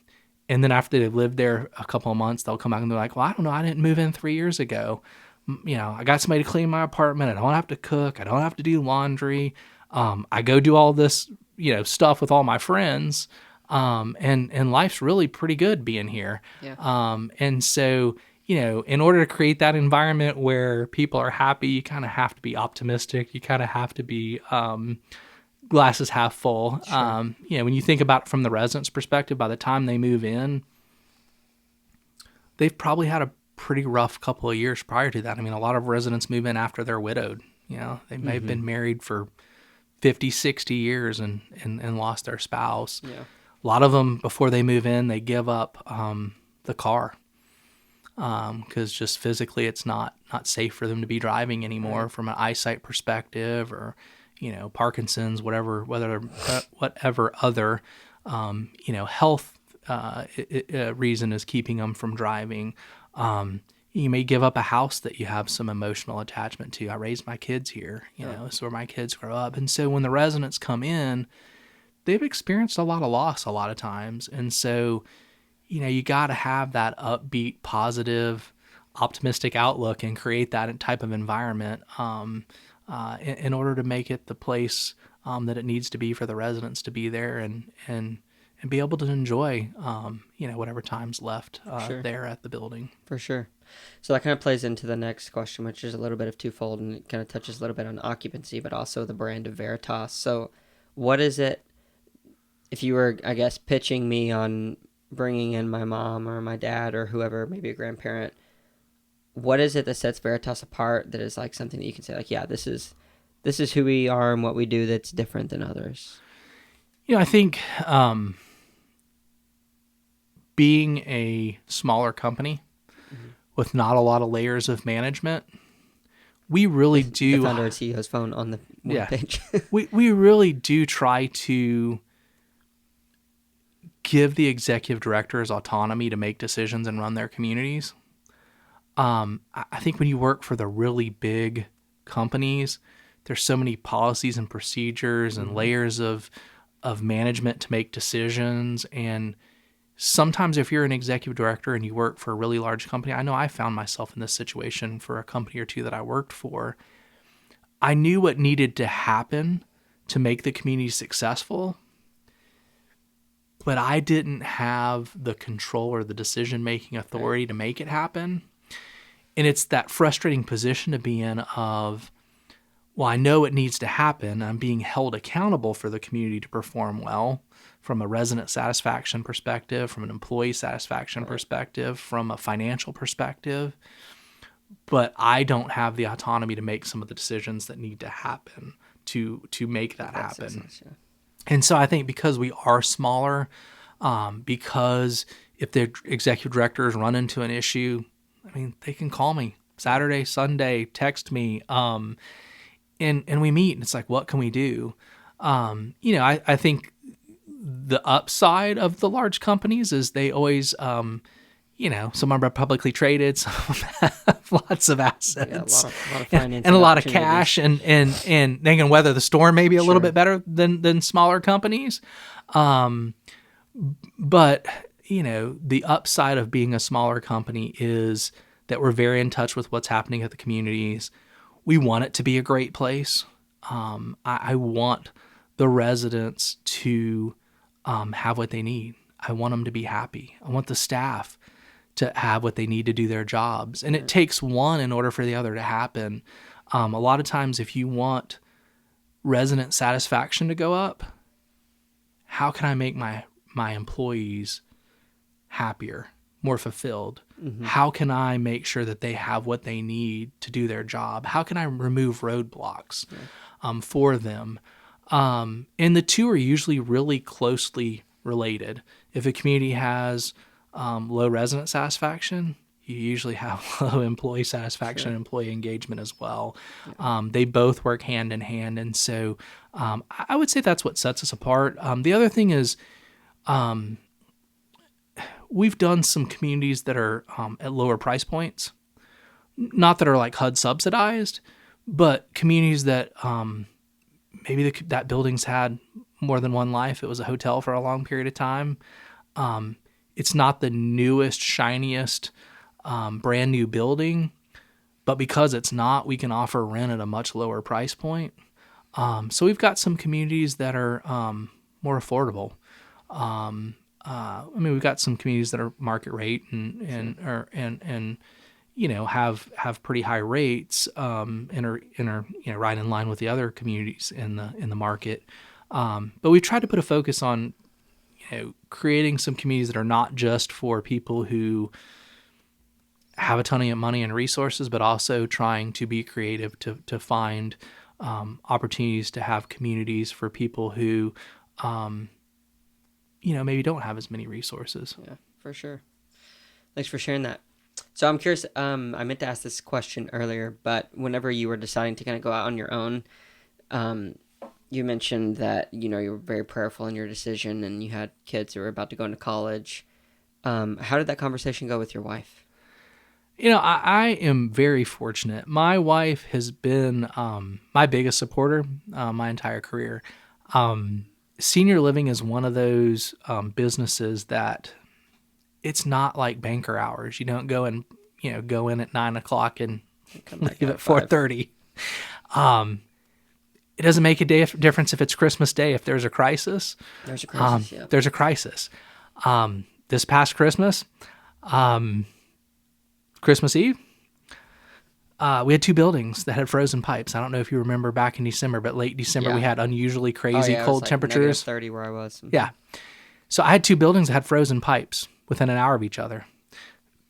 then after they've lived there a couple of months, they'll come back and they're like, well, I don't know, I didn't move in 3 years ago. I got somebody to clean my apartment. I don't have to cook. I don't have to do laundry. I go do all this, stuff with all my friends. And life's really pretty good being here. Yeah. And so, in order to create that environment where people are happy, you kind of have to be optimistic. You kind of have to be, glasses half full. Sure. When you think about it from the resident's perspective, by the time they move in, they've probably had a pretty rough couple of years prior to that. I mean, a lot of residents move in after they're widowed. They may have been married for 50, 60 years and lost their spouse. Yeah. A lot of them, before they move in, they give up the car because just physically it's not safe for them to be driving anymore from an eyesight perspective, or Parkinson's, whatever other, health reason is keeping them from driving. You may give up a house that you have some emotional attachment to. I raised my kids here, this is where my kids grow up. And so when the residents come in, they've experienced a lot of loss a lot of times. And so, you got to have that upbeat, positive, optimistic outlook and create that type of environment, in order to make it the place that it needs to be for the residents to be there and be able to enjoy, whatever time's left Sure. there at the building. For sure. So that kind of plays into the next question, which is a little bit of twofold, and it kind of touches a little bit on occupancy, but also the brand of Veritas. So what is it, if you were, I guess, pitching me on bringing in my mom or my dad or whoever, maybe a grandparent, what is it that sets Veritas apart that is like something that you can say, like, yeah, this is who we are and what we do that's different than others? I think being a smaller company with not a lot of layers of management, we really do. The founder and CEO's phone on the page. we really do try to give the executive directors autonomy to make decisions and run their communities. I think when you work for the really big companies, there's so many policies and procedures and layers of management to make decisions, and sometimes if you're an executive director and you work for a really large company, I know I found myself in this situation for a company or two that I worked for. I knew what needed to happen to make the community successful, but I didn't have the control or the decision-making authority to make it happen. And it's that frustrating position to be in of, well, I know it needs to happen. I'm being held accountable for the community to perform well from a resident satisfaction perspective, from an employee satisfaction perspective, from a financial perspective. But I don't have the autonomy to make some of the decisions that need to happen to make that happen. And so I think because we are smaller, because if the executive directors run into an issue, I mean, they can call me Saturday, Sunday, text me, and we meet, and it's like, what can we do? I think the upside of the large companies is they always, some of them are publicly traded, some of them have lots of assets, a lot of financing and a lot of cash, and they can weather the storm maybe a little bit better than smaller companies. But the upside of being a smaller company is that we're very in touch with what's happening at the communities. We want it to be a great place. I want the residents to have what they need. I want them to be happy. I want the staff to have what they need to do their jobs. And it takes one in order for the other to happen. A lot of times, if you want resident satisfaction to go up, how can I make my employees happier, more fulfilled? Mm-hmm. How can I make sure that they have what they need to do their job? How can I remove roadblocks for them? And the two are usually really closely related. If a community has low resident satisfaction, you usually have low employee satisfaction and employee engagement as well. They both work hand in hand. And so I would say that's what sets us apart. The other thing is we've done some communities that are at lower price points, not that are like HUD subsidized, but communities that maybe that building's had more than one life. It was a hotel for a long period of time. It's not the newest, shiniest, brand new building, but because it's not, we can offer rent at a much lower price point. So we've got some communities that are more affordable. We've got some communities that are market rate and have pretty high rates and are right in line with the other communities in the market. But we've tried to put a focus on creating some communities that are not just for people who have a ton of money and resources, but also trying to be creative to find opportunities to have communities for people who maybe don't have as many resources. Yeah, for sure. Thanks for sharing that. So I'm curious, I meant to ask this question earlier, but whenever you were deciding to kind of go out on your own, you mentioned that, you were very prayerful in your decision and you had kids who were about to go into college. How did that conversation go with your wife? I am very fortunate. My wife has been my biggest supporter my entire career. Senior living is one of those businesses that it's not like banker hours. You don't go in at 9:00 and leave at 4:30. It doesn't make a difference if it's Christmas Day. If there's a crisis, there's a crisis. There's a crisis. This past Christmas, Christmas Eve, we had two buildings that had frozen pipes. I don't know if you remember back in December, but late December we had unusually crazy cold temperatures. -30 where I was. Yeah. So I had two buildings that had frozen pipes within an hour of each other.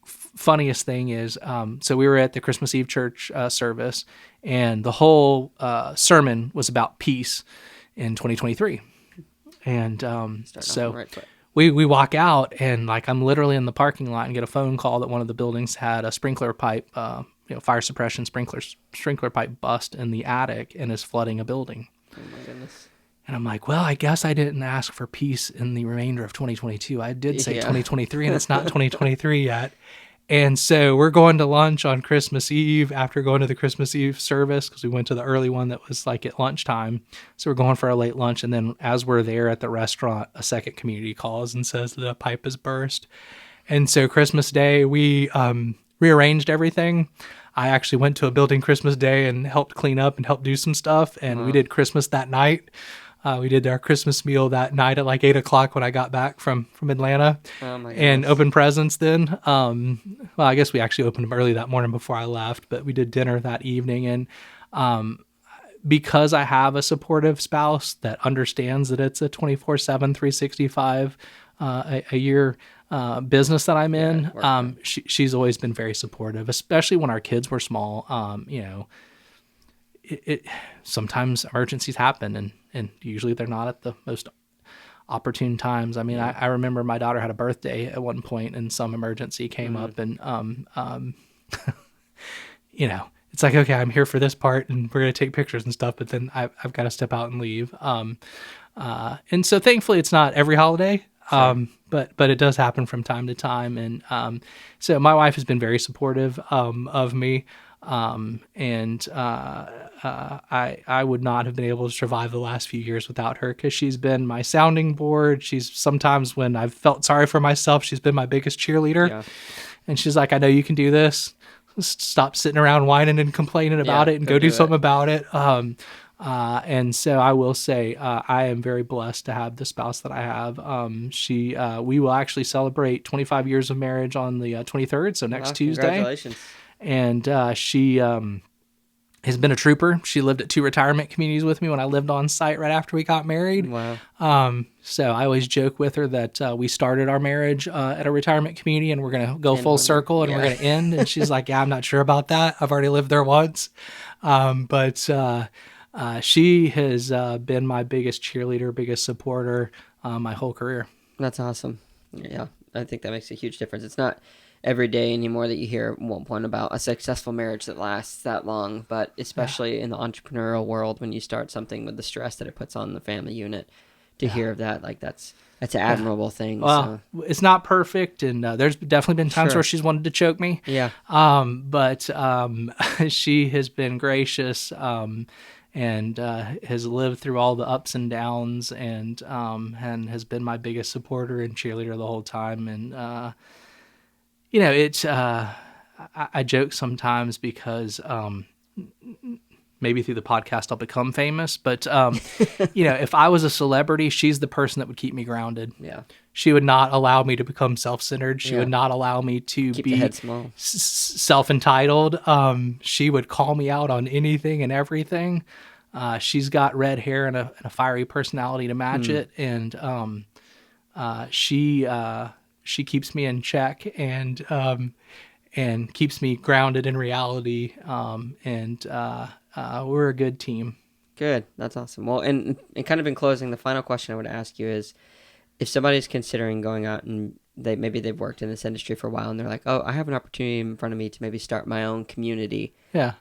Funniest thing is, so we were at the Christmas Eve church service, and the whole sermon was about peace in 2023. And so we walk out, and I'm literally in the parking lot and get a phone call that one of the buildings had a sprinkler pipe, fire suppression sprinkler pipe bust in the attic and is flooding a building. Oh my goodness. And I'm like, well, I guess I didn't ask for peace in the remainder of 2022. I did say 2023, and it's not 2023 yet. And so we're going to lunch on Christmas Eve after going to the Christmas Eve service, because we went to the early one that was like at lunchtime. So we're going for a late lunch. And then as we're there at the restaurant, a second community calls and says the pipe has burst. And so Christmas Day, we rearranged everything. I actually went to a building Christmas Day and helped clean up and helped do some stuff. And we did Christmas that night. We did our Christmas meal that night at like 8:00 when I got back from Atlanta, and opened presents then. Well, I guess we actually opened them early that morning before I left, but we did dinner that evening. And because I have a supportive spouse that understands that it's a 24/7, 365 a year business that I'm in, she's always been very supportive, especially when our kids were small. Sometimes emergencies happen, and usually they're not at the most opportune times. I mean, I remember my daughter had a birthday at one point and some emergency came up, and it's like, okay, I'm here for this part and we're going to take pictures and stuff, but then I've got to step out and leave. And so thankfully it's not every holiday. Sure. But it does happen from time to time. And so my wife has been very supportive of me. I would not have been able to survive the last few years without her, because she's been my sounding board. She's sometimes, when I've felt sorry for myself, she's been my biggest cheerleader. Yeah. And she's like, I know you can do this. Stop sitting around whining and complaining about it and go do something about it. And so I will say, I am very blessed to have the spouse that I have. We will actually celebrate 25 years of marriage on the 23rd. So next Tuesday. Congratulations. And she has been a trooper. She lived at 2 retirement communities with me when I lived on site right after we got married. Wow. So I always joke with her that we started our marriage at a retirement community and we're going to go full circle and we're going to end. And she's like, yeah, I'm not sure about that. I've already lived there once. But she has been my biggest cheerleader, biggest supporter my whole career. That's awesome. Yeah, I think that makes a huge difference. It's not every day anymore that you hear one about a successful marriage that lasts that long, but especially in the entrepreneurial world, when you start something with the stress that it puts on the family unit, to hear of that, like that's an admirable thing. Well, it's not perfect, and there's definitely been times where she's wanted to choke me. Yeah. But she has been gracious, and has lived through all the ups and downs, and has been my biggest supporter and cheerleader the whole time. And it's I joke sometimes because maybe through the podcast I'll become famous, but if I was a celebrity, she's the person that would keep me grounded. Yeah. She would not allow me to become self-centered. She would not allow me to keep be the head small. Self-entitled. She would call me out on anything and everything. She's got red hair and a fiery personality to match it, and she keeps me in check and keeps me grounded in reality. We're a good team. Good. That's awesome. Well, and kind of in closing, the final question I would ask you is, if somebody's considering going out and maybe they've worked in this industry for a while and they're like, oh, I have an opportunity in front of me to maybe start my own community. Yeah.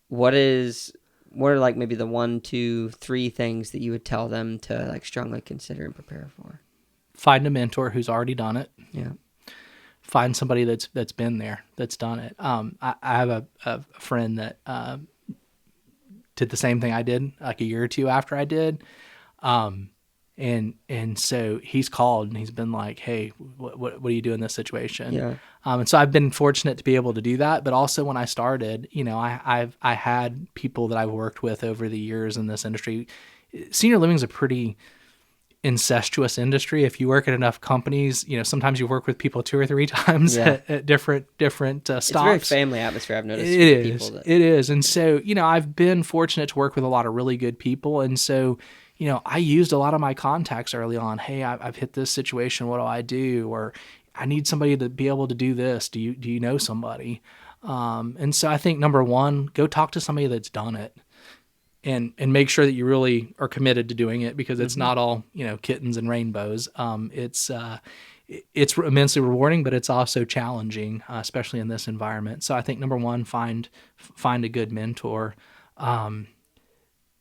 What are like maybe the 1, 2, 3 things that you would tell them to like strongly consider and prepare for? Find a mentor who's already done it. Yeah. Find somebody that's been there, that's done it. I have a friend that did the same thing I did like a year or 2 after I did. And so he's called and he's been like, hey, what do you do in this situation? Yeah. And so I've been fortunate to be able to do that. But also when I started, I had people that I've worked with over the years in this industry. Senior living is a pretty incestuous industry. If you work at enough companies, sometimes you work with people 2 or 3 times at different stops. It's a very family atmosphere, I've noticed. It is. And so, I've been fortunate to work with a lot of really good people. And so, I used a lot of my contacts early on. Hey, I've hit this situation. What do I do? Or I need somebody to be able to do this. Do you know somebody? And so I think number 1, go talk to somebody that's done it. And make sure that you really are committed to doing it, because it's not all, kittens and rainbows. It's immensely rewarding, but it's also challenging, especially in this environment. So I think number 1, find a good mentor.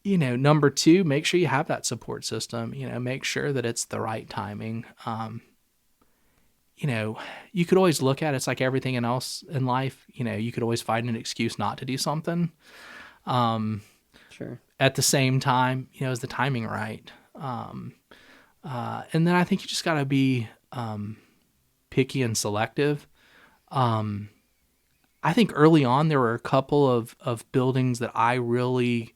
Number 2, make sure you have that support system. Make sure that it's the right timing. you could always look at it, it's like everything else in life. You could always find an excuse not to do something. Sure. At the same time, is the timing right? And then I think you just got to be picky and selective. I think early on there were a couple of buildings that I really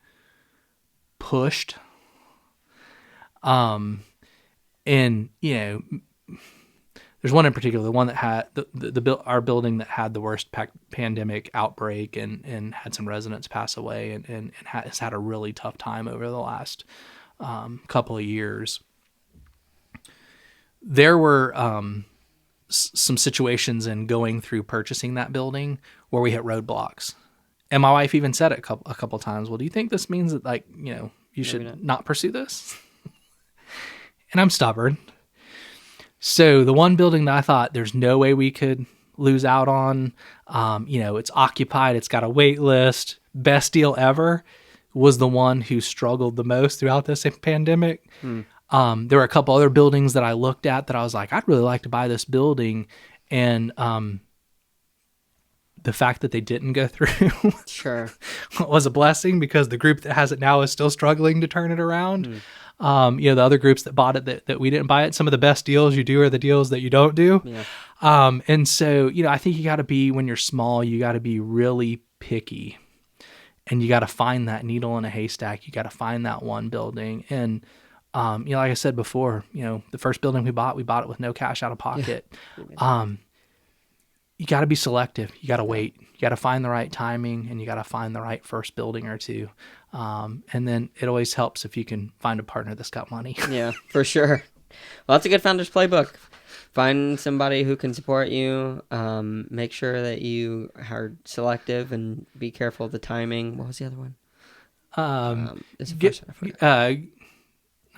pushed. And there's one in particular, the one that had our building that had the worst pandemic outbreak and had some residents pass away and has had a really tough time over the last couple of years. There were some situations in going through purchasing that building where we hit roadblocks. And my wife even said it a couple of times, well, do you think this means that you should not pursue this? And I'm stubborn. So the one building that I thought there's no way we could lose out on, it's occupied, it's got a wait list, best deal ever, was the one who struggled the most throughout this pandemic. There were a couple other buildings that I looked at that I was like, I'd really like to buy this building. And the fact that they didn't go through Sure. was a blessing, because the group that has it now is still struggling to turn it around. The other groups that bought it that we didn't buy it, some of the best deals you do are the deals that you don't do. Yeah. And so, I think you got to be, when you're small, you got to be really picky, and you got to find that needle in a haystack. You got to find that one building. And, like I said before, the first building we bought it with no cash out of pocket. You got to be selective. You got to wait. You got to find the right timing, and you got to find the right first building or two. And then it always helps if you can find a partner that's got money. Yeah, for sure. Well, that's a good founder's playbook. Find somebody who can support you. Make sure that you are selective and be careful of the timing. What was the other one?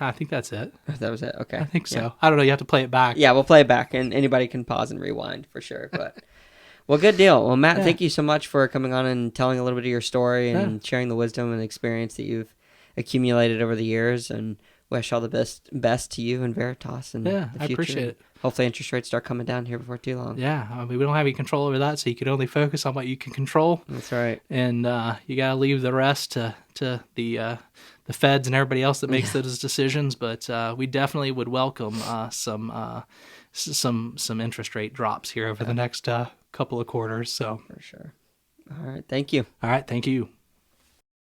I think that's it. That was it. Okay. I think so. Yeah. I don't know. You have to play it back. Yeah, we'll play it back, and anybody can pause and rewind for sure. But well, good deal. Well, Matt, thank you so much for coming on and telling a little bit of your story and sharing the wisdom and experience that you've accumulated over the years. And wish all the best to you and Veritas in the future. I appreciate it. Hopefully, interest rates start coming down here before too long. Yeah, we don't have any control over that, so you can only focus on what you can control. That's right. And you gotta leave the rest to the feds and everybody else that makes those decisions. But we definitely would welcome some interest rate drops here over the next couple of quarters. So For sure. All right. Thank you. All right. Thank you.